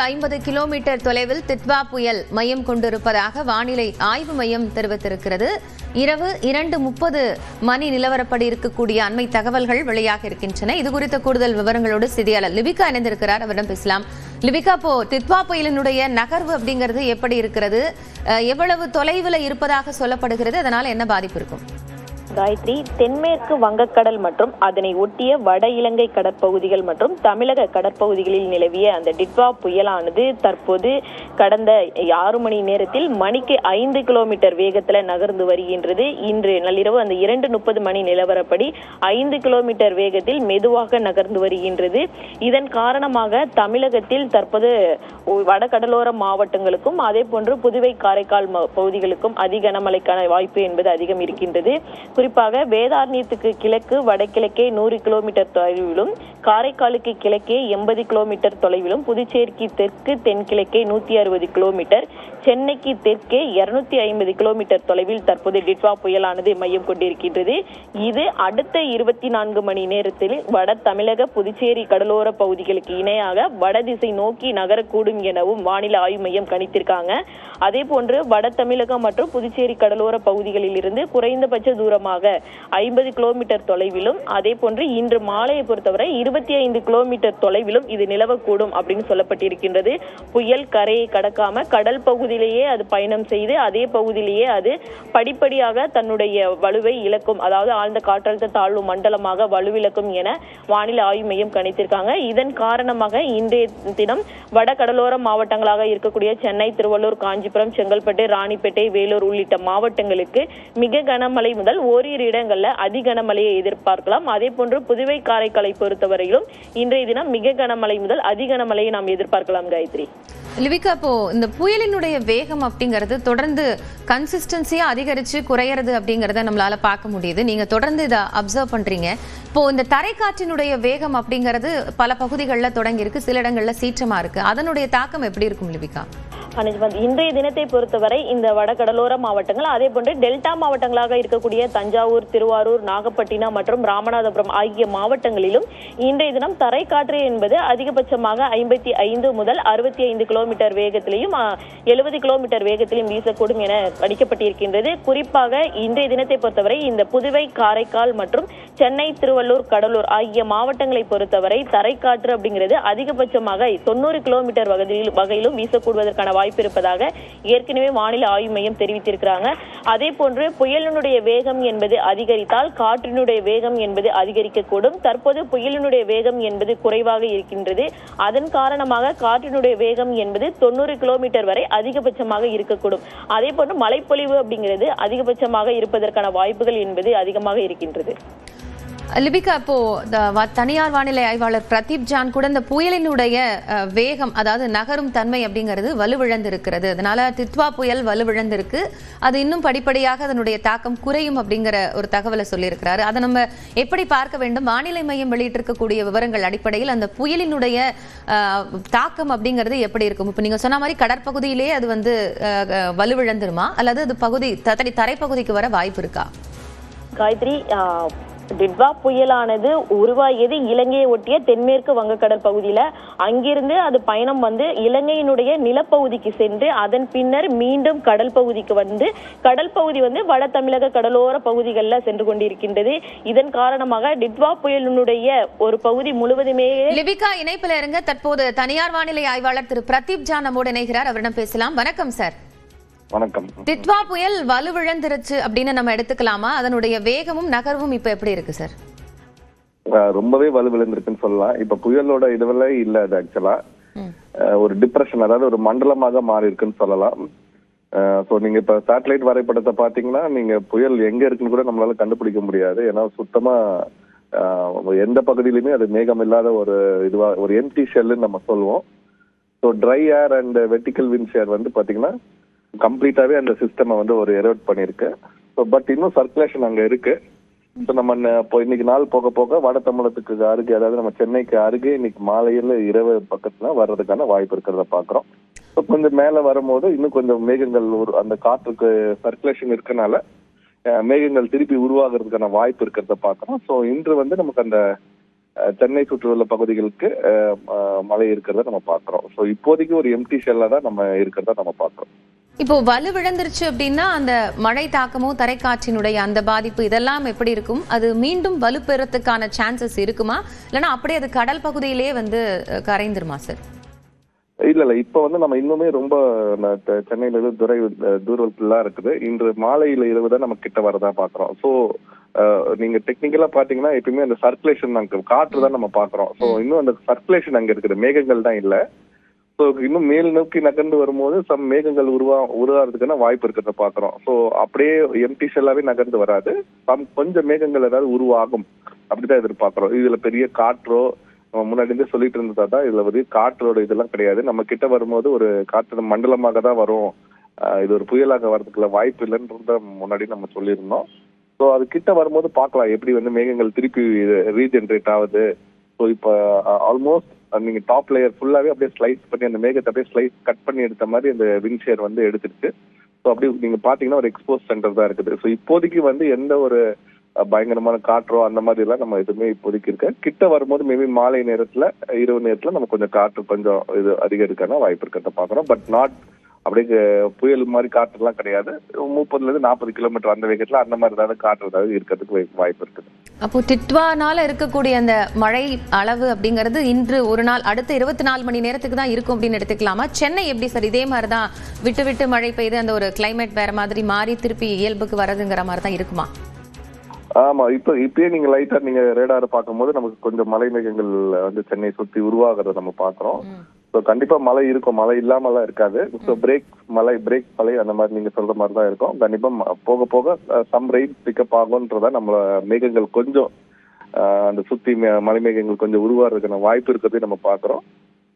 250 kilometre தொலைவில் Ditwah புயல் மையம் கொண்டிருப்பதாக வானிலை ஆய்வு மையம் தெரிவித்திருக்கிறது. இரவு 2:30 மணி நிலவரப்படி இருக்கக்கூடிய அண்மை தகவல்கள் வெளியாக இருக்கின்றன. இது குறித்த கூடுதல் விவரங்களோடு செய்தியாளர் லிபிகா இணைந்திருக்கிறார். அவரிடம் பேசலாம். லிபிகா, இப்போ தித்வா புயலினுடைய நகர்வு அப்படிங்கிறது எப்படி இருக்கிறது? எவ்வளவு தொலைவில் இருப்பதாக சொல்லப்படுகிறது? அதனால என்ன பாதிப்பு இருக்கும்? காயத்ரி, தென்மேற்கு வங்கக்கடல் மற்றும் அதனை ஒட்டிய வட இலங்கை கடற்பகுதிகள் மற்றும் தமிழக கடற்பகுதிகளில் நிலவிய அந்த டிட்வா புயலானது தற்போது கடந்த 6 மணி நேரத்தில் மணிக்கு 5 கிலோமீட்டர் வேகத்துல நகர்ந்து வருகின்றது. இன்று நள்ளிரவு அந்த 2:30 மணி நிலவரப்படி 5 கிலோமீட்டர் வேகத்தில் மெதுவாக நகர்ந்து வருகின்றது. இதன் காரணமாக தமிழகத்தில் தற்போது வடகடலோர மாவட்டங்களுக்கும் அதே போன்று புதுவை காரைக்கால் பகுதிகளுக்கும் அதிக கனமழைக்கான வாய்ப்பு என்பது அதிகம் இருக்கின்றது. குறிப்பாக வேதாரண்யத்துக்கு கிழக்கு வடகிழக்கே 100 கிலோமீட்டர் தொலைவிலும், காரைக்காலுக்கு கிழக்கே 80 கிலோமீட்டர் தொலைவிலும், புதுச்சேரிக்கு தெற்கு தென்கிழக்கே 160 கிலோமீட்டர், சென்னைக்கு தெற்கே 250 கிலோமீட்டர் தொலைவில் தற்போது டிட்வா புயலானது மையம் கொண்டிருக்கின்றது. இது அடுத்த 24 மணி நேரத்தில் வட தமிழக புதுச்சேரி கடலோர பகுதிகளுக்கு இணையாக வடதிசை நோக்கி நகரக்கூடும் எனவும் வானிலை ஆய்வு மையம் கணித்திருக்காங்க. அதே போன்று வட தமிழகம் மற்றும் புதுச்சேரி கடலோர பகுதிகளில் இருந்து குறைந்தபட்ச தூரமாக 50 கிலோமீட்டர் தொலைவிலும், அதே போன்று இன்று மாலையை பொறுத்தவரை 25 கிலோமீட்டர் தொலைவிலும் இது நிலவக்கூடும் அப்படின்னு சொல்லப்பட்டிருக்கின்றது. புயல் கரையை கடக்காம கடல் பகுதியிலேயே அது பயணம் செய்து அதே பகுதியிலேயே அது படிப்படியாக தன்னுடைய வலுவை இழக்கும், அதாவது ஆழ்ந்த காற்றழுத்த தாழ்வு மண்டலமாக வலுவிழக்கும் என வானிலை ஆய்வு மையம் கணித்திருக்காங்க. இதன் காரணமாக இன்றைய தினம் வட கடலோர மாவட்டங்களாக இருக்கக்கூடிய சென்னை, திருவள்ளூர், காஞ்சிபுரம், செங்கல்பட்டு, ராணிப்பேட்டை, வேலூர் உள்ளிட்ட மாவட்டங்களுக்கு மிக கனமழை முதல் ஓரிரு இடங்கள்ல அதி கனமழையை எதிர்பார்க்கலாம். அதே போன்று புதுவை காரைக்காலை பொறுத்தவரையிலும் இன்றைய தினம் மிக கனமழை முதல் அதி கனமழையை நாம் எதிர்பார்க்கலாம். காயத்ரி, லிபிகா, இப்போ இந்த புயலினுடைய வேகம் அப்படிங்கிறது தொடர்ந்து கன்சிஸ்டன்சியா அதிகரிச்சு குறையறது அப்படிங்கறத நம்மளால பார்க்க முடியுது. நீங்க தொடர்ந்து இதை அப்சர்வ் பண்றீங்க. இப்போ இந்த தரைக்காற்றினுடைய வேகம் அப்படிங்கிறது பல பகுதிகளில் தொடங்கி இருக்கு, சில இடங்கள்ல சீற்றமா இருக்கு. அதனுடைய தாக்கம் எப்படி இருக்கும் லிபிகா? இன்றைய தினத்தை பொறுத்தவரை இந்த வடகடலோர மாவட்டங்கள், அதே போன்று டெல்டா மாவட்டங்களாக இருக்கக்கூடிய தஞ்சாவூர், திருவாரூர், நாகப்பட்டினம் மற்றும் ராமநாதபுரம் ஆகிய மாவட்டங்களிலும் இன்றைய தினம் தரைக்காற்று என்பது அதிகபட்சமாக 55 முதல் 65 கிலோமீட்டர் வேகத்திலையும் 70 கிலோமீட்டர் வேகத்திலும் வீசக்கூடும் என கணிக்கப்பட்டிருக்கின்றது. குறிப்பாக இன்றைய தினத்தை பொறுத்தவரை இந்த புதுவை, காரைக்கால் மற்றும் சென்னை, திருவள்ளூர், கடலூர் ஆகிய மாவட்டங்களை பொறுத்தவரை தரைக்காற்று அப்படிங்கிறது அதிகபட்சமாக 90 கிலோமீட்டர் வகையிலும் வீசக்கூடுவதற்கான வாய்ப்பு இருப்பதாக ஏற்கனவே வானிலை ஆய்வு மையம் தெரிவித்திருக்கிறாங்க. அதே போன்று புயலினுடைய வேகம் என்பது அதிகரித்தால் காற்றினுடைய வேகம் என்பது அதிகரிக்கக்கூடும். தற்போது புயலினுடைய வேகம் என்பது குறைவாக இருக்கின்றது. அதன் காரணமாக காற்றினுடைய வேகம் என்பது 90 கிலோமீட்டர் வரை அதிகபட்சமாக இருக்கக்கூடும். அதே போன்று மழைப்பொழிவு அப்படிங்கிறது அதிகபட்சமாக இருப்பதற்கான வாய்ப்புகள் என்பது அதிகமாக இருக்கின்றது. லிபிகா, இப்போ தனியார் வானிலை ஆய்வாளர் பிரதீப் ஜான் கூட இந்த புயலினுடைய வேகம், அதாவது நகரும் தன்மை அப்படிங்கிறது வலுவிழந்திருக்கிறது, அதனால தித்வா புயல் வலுவிழந்திருக்கு, அது இன்னும் படிப்படியாக அதனுடைய தாக்கம் குறையும் அப்படிங்கிற ஒரு தகவலை சொல்லியிருக்கிறாரு. அதை நம்ம எப்படி பார்க்க வேண்டும்? வானிலை மையம் வெளியிட்டிருக்கக்கூடிய விவரங்கள் அடிப்படையில் அந்த புயலினுடைய தாக்கம் அப்படிங்கிறது எப்படி இருக்கும்? இப்போ நீங்க சொன்ன மாதிரி கடற்பகுதியிலே அது வலுவிழந்துருமா, அல்லது அது தரைப்பகுதிக்கு வர வாய்ப்பு இருக்கா? காயத்ரி, டிட்வா புயலானது உருவாகியது இலங்கையை ஒட்டிய தென்மேற்கு வங்கக்கடல் பகுதியில. அங்கிருந்து அது பயணம் இலங்கையினுடைய நிலப்பகுதிக்கு சென்று அதன் பின்னர் மீண்டும் கடல் பகுதிக்கு கடல் பகுதி வட தமிழக கடலோர பகுதிகளில் சென்று கொண்டிருக்கின்றது. இதன் காரணமாக டிட்வா புயலினுடைய ஒரு பகுதி முழுவதுமே. லிபிகா, இணைப்பில் இருங்க. தற்போது தனியார் வானிலை ஆய்வாளர் திரு பிரதீப் ஜான் நம்மோடு இணைகிறார். அவரிடம் பேசலாம். வணக்கம் சார். வணக்கம். தித்வா புயல் வலுவிழந்துருச்சு அப்படின்னு நம்ம எடுத்துக்கலாமா? அதனுடைய வேகமும் நகர்வும் இப்ப எப்படி இருக்கு சார்? ரொம்பவே வலுவிழந்திருக்குன்னு சொல்லலாம். இப்ப புயலோட இதுவரை இல்ல, அது ஆக்சுவலா ஒரு டிப்ரெஷன், அதாவது ஒரு மண்டலமாக மாறி இருக்குன்னு சொல்லலாம். சோ நீங்க இப்ப சேட்டலைட் வரைபடத்தை பாத்தீங்கன்னா நீங்க புயல் எங்க இருக்குன்னு கூட நம்மளால கண்டுபிடிக்க முடியாது. ஏன்னா சுத்தமா எந்த பகுதியிலுமே அது மேகம் இல்லாத ஒரு எம்டி ஷெல்லுன்னு நம்ம சொல்லுவோம். So try air and vertical wind share பாத்தீங்கன்னா கம்ப்ளீட்டாவே அந்த சிஸ்டம் ஒரு எரோட் பண்ணிருக்கு. ஸோ பட் இன்னும் சர்க்குலேஷன் அங்க இருக்கு. ஸோ நம்ம இப்போ இன்னைக்கு நாள் போக போக வட தமிழகத்துக்கு அருகே, அதாவது நம்ம சென்னைக்கு அருகே இன்னைக்கு மாலையில இரவு பக்கத்துல வர்றதுக்கான வாய்ப்பு இருக்கிறத பாக்குறோம். ஸோ கொஞ்சம் மேல வரும்போது இன்னும் கொஞ்சம் மேகங்கள் அந்த காற்றுக்கு சர்க்குலேஷன் இருக்கனால மேகங்கள் திருப்பி உருவாகிறதுக்கான வாய்ப்பு இருக்கிறத பாக்குறோம். ஸோ இன்று நமக்கு அந்த சென்னை சுற்றியுள்ள பகுதிகளுக்கு மழை இருக்கிறத நம்ம பாக்குறோம். ஸோ இப்போதைக்கு ஒரு எம்டி ஷெல்ல தான் நம்ம இருக்கிறதா நம்ம பாக்குறோம். இப்போ வலுவிழந்துருச்சு அப்படின்னா அந்த மழை தாக்கமோ தரைக்காற்றினுடைய அந்த பாதிப்பு இதெல்லாம் எப்படி இருக்கும்? அது மீண்டும் வலுப்பெறத்துக்கான சான்சஸ் இருக்குமா, இல்லைன்னா அப்படியே அது கடல் பகுதியிலேயே வந்து கரைந்துருமா சார்? இல்ல இப்ப வந்து நம்ம இன்னுமே ரொம்ப சென்னையில இருந்து தூரத்துலாம் இருக்குது. இன்று மாலையில இரவு தான் நம்ம கிட்ட வரதா பாக்குறோம். ஸோ நீங்க டெக்னிக்கலா பாத்தீங்கன்னா எப்பயுமே அந்த சர்க்குலேஷன் அங்க காற்று தான் நம்ம பாக்குறோம். ஸோ இன்னும் அந்த சர்க்குலேஷன் அங்க இருக்குது, மேகங்கள் தான் இல்ல. ஸோ இன்னும் மேல் நோக்கி நகர்ந்து வரும்போது மேகங்கள் உருவாகிறதுக்கான வாய்ப்பு இருக்கிறத பாக்குறோம். ஸோ அப்படியே எம்டி ஷெல்லாவே நகர்ந்து வராது, கொஞ்சம் மேகங்கள் ஏதாவது உருவாகும் அப்படிதான் எதிர்பார்க்கிறோம். இதுல பெரிய காற்றோ முன்னாடி இருந்து சொல்லிட்டு இருந்ததா தான் இதுல வந்து காற்றோட இதெல்லாம் கிடையாது. நம்ம கிட்ட வரும்போது ஒரு காற்று மண்டலமாக தான் வரும், இது ஒரு புயலாக வர்றதுக்குள்ள வாய்ப்பு இல்லைன்றத முன்னாடி நம்ம சொல்லியிருந்தோம். ஸோ அது கிட்ட வரும்போது பார்க்கலாம் எப்படி வந்து மேகங்கள் திருப்பி ரீஜென்ரேட் ஆகுது. ஸோ இப்போ ஆல்மோஸ்ட் நீங்க டாப் லேயர் ஃபுல்லாவே அப்படியே ஸ்லைஸ் பண்ணி அந்த மேகத்தை அப்படியே ஸ்லைஸ் கட் பண்ணி எடுத்த மாதிரி அந்த விண்ட்ஷேர் வந்து எடுத்துருச்சு. ஸோ அப்படி நீங்க பாத்தீங்கன்னா ஒரு எக்ஸ்போஸ் சென்டர் தான் இருக்குது. ஸோ இப்போதைக்கு வந்து எந்த ஒரு பயங்கரமான காற்றோ அந்த மாதிரி எல்லாம் நம்ம எதுவுமே இப்போதைக்கு இருக்க. கிட்ட வரும்போது மேபி மாலை நேரத்துல இரவு நேரத்துல நம்ம கொஞ்சம் காற்று கொஞ்சம் இது அதிகரிக்கான வாய்ப்பு இருக்கிறத பாக்குறோம். பட் நாட் அப்படியே புயல் மாதிரி காற்று எல்லாம் கிடையாது. 30 to 40 கிலோமீட்டர் அந்த வேகத்துல அந்த மாதிரி ஏதாவது காற்று ஏதாவது இருக்கிறதுக்கு வாய்ப்பு இருக்குது. அப்போ டிட்வானால இருக்கக்கூடிய அந்த மழை அளவு அப்படிங்கிறது இன்று ஒரு நாள் அடுத்த 24 மணி நேரத்துக்கு தான் இருக்கும் அப்படின்னு எடுத்துக்கலாமா? சென்னை எப்படி சார் இதே மாதிரிதான் விட்டு விட்டு மழை பெய்து அந்த ஒரு கிளைமேட் வேற மாதிரி மாறி திருப்பி இயல்புக்கு வரதுங்கிற மாதிரி தான் இருக்குமா? ஆமா, இப்பயே நீங்க லைட்டா நீங்க ரேடாரை பார்க்கும்போது நமக்கு கொஞ்சம் மழை மேகங்கள் வந்து சென்னை சுத்தி உருவாகிறத நம்ம பாக்குறோம். ஸோ கண்டிப்பா மழை இருக்கும், மழை இல்லாமலாம் இருக்காது. ஸோ பிரேக் மழை அந்த மாதிரி நீங்க சொல்ற மாதிரி தான் இருக்கும். கண்டிப்பா போக போக சம் ரெயின் பிக்கப் ஆகும்ன்றதா நம்ம மேகங்கள் கொஞ்சம் அந்த சுத்தி மலை மேகங்கள் கொஞ்சம் உருவாகிறதுக்கான வாய்ப்பு இருக்கிறதே நம்ம பாக்குறோம்.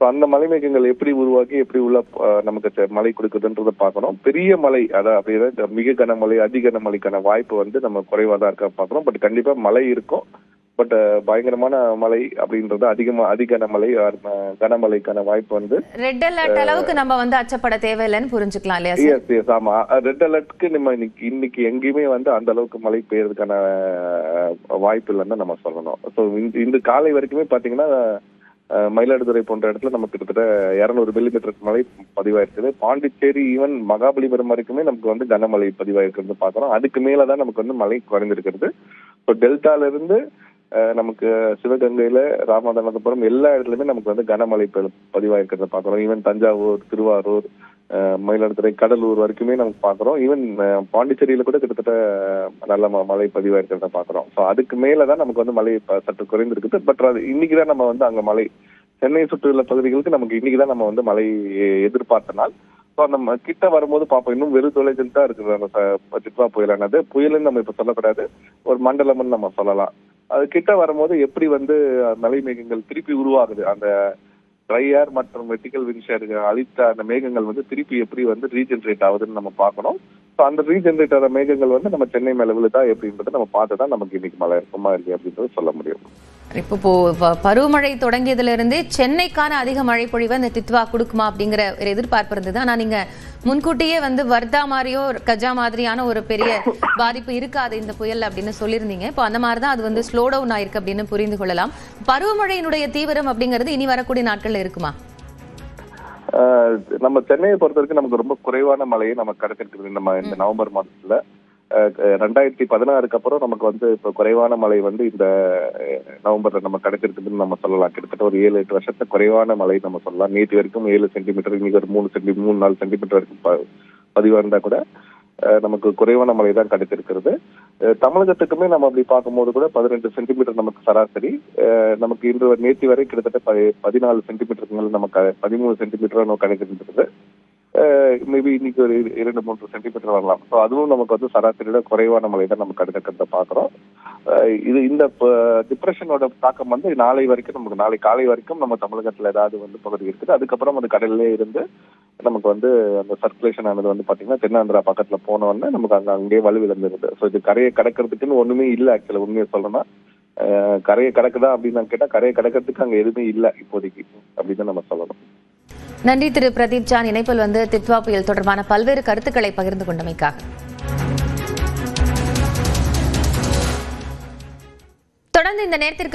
ஸோ அந்த மலை மேகங்கள் எப்படி உருவாக்கி எப்படி உள்ள நமக்கு மழை கொடுக்குதுன்றதை பார்க்கணும். பெரிய மழை அப்படியே மிக கனமழை அதி கனமழைக்கான வாய்ப்பு வந்து நம்ம குறைவா தான் இருக்க பாக்குறோம். பட் கண்டிப்பா மழை இருக்கும். பட் பயங்கரமான மழை அப்படின்றது கனமழைக்கான வாய்ப்பு வந்து ரெட் அலர்ட் அளவுக்கு நம்ம வந்து அச்சப்பட தேவையில்லைன்னு புரிஞ்சுக்கலாம் இல்லையா? எஸ் ஆமா, ரெட் அலர்ட்க்கு நம்ம இன்னைக்கு எங்கேயுமே வந்து அந்த அளவுக்கு மழை பெய்யறதுக்கான வாய்ப்பு இல்லைன்னு நம்ம சொல்லணும். ஸோ இந்த காலை வரைக்குமே பாத்தீங்கன்னா மயிலாடுதுறை போன்ற இடத்துல நமக்கு கிட்டத்தட்ட 200 மில்லிமீட்டருக்கு மழை பதிவாயிருக்குது. பாண்டிச்சேரி ஈவன் மகாபலிபுரம் வரைக்குமே நமக்கு வந்து கனமழை பதிவாயிருக்கிறது பாக்குறோம். அதுக்கு மேலதான் நமக்கு வந்து மழை குறைந்திருக்கிறது. ஸோ டெல்டால இருந்து நமக்கு சிவகங்கையில ராமநாதபுரம் எல்லா இடத்துலயுமே நமக்கு வந்து கனமழை பதிவாயிருக்கிறத பாக்குறோம். ஈவன் தஞ்சாவூர், திருவாரூர், மயிலாடுதுறை, கடலூர் வரைக்குமே நமக்கு பாக்குறோம். ஈவன் பாண்டிச்சேரியில கூட கிட்டத்தட்ட நல்ல மழை பதிவாயிருக்கிறத பாக்குறோம். ஸோ அதுக்கு மேலதான் நமக்கு வந்து மழை சற்று குறைந்திருக்குது. பட் அது இன்னைக்குதான் நம்ம வந்து அங்க மழை சென்னை சுற்றியுள்ள பகுதிகளுக்கு நமக்கு இன்னைக்குதான் நம்ம வந்து மழை எதிர்பார்த்த நாள். ஸோ நம்ம கிட்ட வரும்போது பார்ப்போம், இன்னும் வெறு தொலைவில் தான் இருக்குது அந்த டிட்வா புயலானது. புயலுன்னு நம்ம இப்ப சொல்லக்கூடாது, ஒரு மண்டலம்னு நம்ம சொல்லலாம். அது கிட்ட வரும்போது எப்படி வந்து மலை மேகங்கள் திருப்பி உருவாகுது, அந்த ட்ரை ஏர் மற்றும் வெர்டிகல் விண்ட்ஷேர் அளித்த அந்த மேகங்கள் வந்து திருப்பி எப்படி வந்து ரீஜென்ரேட் ஆகுதுன்னு நம்ம பார்க்கணும். ஸோ அந்த ரீஜென்ரேட் ஆகிற மேகங்கள் வந்து நம்ம சென்னை மேல விழுதா எப்படின்றத நம்ம பார்த்து தான் நமக்கு இன்னைக்கு மழை இருக்குமா இருக்கு அப்படின்றது சொல்ல முடியும். இப்போ பருவமழை தொடங்கியதுல இருந்தே சென்னைக்கான அதிக மழை பொழிவை இந்த டிட்வா கொடுக்குமா அப்படிங்கிற ஒரு எதிர்பார்ப்பு இருந்தது. ஆனா நீங்க முன்கூட்டியே வந்து வர்தா மாதிரியோ கஜா மாதிரியான ஒரு பெரிய பாதிப்பு இருக்காது இந்த புயல் அப்படின்னு சொல்லியிருந்தீங்க. இப்போ அந்த மாதிரிதான் அது வந்து ஸ்லோ டவுன் ஆயிருக்கு அப்படின்னு புரிந்து கொள்ளலாம். பருவமழையினுடைய தீவிரம் அப்படிங்கிறது இனி வரக்கூடிய நாட்கள்ல இருக்குமா? நம்ம சென்னையை பொறுத்த வரைக்கும் நமக்கு ரொம்ப குறைவான மழையை நமக்கு கிடைச்சிருக்குது நம்ம இந்த நவம்பர் மாதத்துல. 2016 அப்புறம் நமக்கு வந்து இப்ப குறைவான மழை வந்து இந்த நவம்பர்ல நம்ம கிடைச்சிருக்குதுன்னு நம்ம சொல்லலாம். கிட்டத்தட்ட ஒரு 7-8 வருஷத்துல குறைவான மழை நம்ம சொல்லலாம். நேற்று வரைக்கும் 7 சென்டிமீட்டர், இன்னைக்கு ஒரு 3-4 சென்டிமீட்டர் வரைக்கும் பதிவா இருந்தா கூட நமக்கு குறைவான மழை தான் கிடைச்சிருக்கிறது. தமிழகத்துக்குமே நம்ம அப்படி பார்க்கும்போது கூட 18 சென்டிமீட்டர் நமக்கு சராசரி. நமக்கு இன்று நேற்று வரை கிட்டத்தட்ட 14 சென்டிமீட்டருக்கு மேல நமக்கு 13 சென்டிமீட்டர் நம்ம கிடைச்சிருக்கிறது. மேபி இன்னைக்கு ஒரு 2-3 சென்டிமீட்டர் வரலாம். ஸோ அதுவும் நமக்கு வந்து சராசரியோட குறைவான மழை தான் நம்ம கிடைக்கிறத பாக்குறோம். இந்த டிப்ரெஷனோட தாக்கம் வந்து நாளை வரைக்கும் நமக்கு நாளை காலை வரைக்கும் நம்ம தமிழகத்துல ஏதாவது வந்து பகுதி இருக்குது. அதுக்கப்புறம் அந்த கடல்லே இருந்து நமக்கு வந்து அந்த சர்க்குலேஷன் ஆனது வந்து பாத்தீங்கன்னா தென்னாந்திரா பக்கத்துல போனோடனே நமக்கு அங்கேயே வலுவிழந்துருது. ஸோ இது கரையை கடக்கிறதுக்குன்னு ஒண்ணுமே இல்லை. ஆக்சுவலா உண்மையை சொல்லணும்னா கரையை கடக்குதா அப்படின்னு கேட்டா கரையை கடக்கிறதுக்கு அங்க எதுவுமே இல்லை இப்போதைக்கு அப்படின்னு நம்ம சொல்லணும். நன்றி திரு பிரதீப் ஜான், இணைப்பில் வந்து டிட்வா புயல் தொடர்பான பல்வேறு கருத்துக்களை பகிர்ந்து கொண்டமைக்காக. தொடர்ந்து இந்த நேரத்திற்கு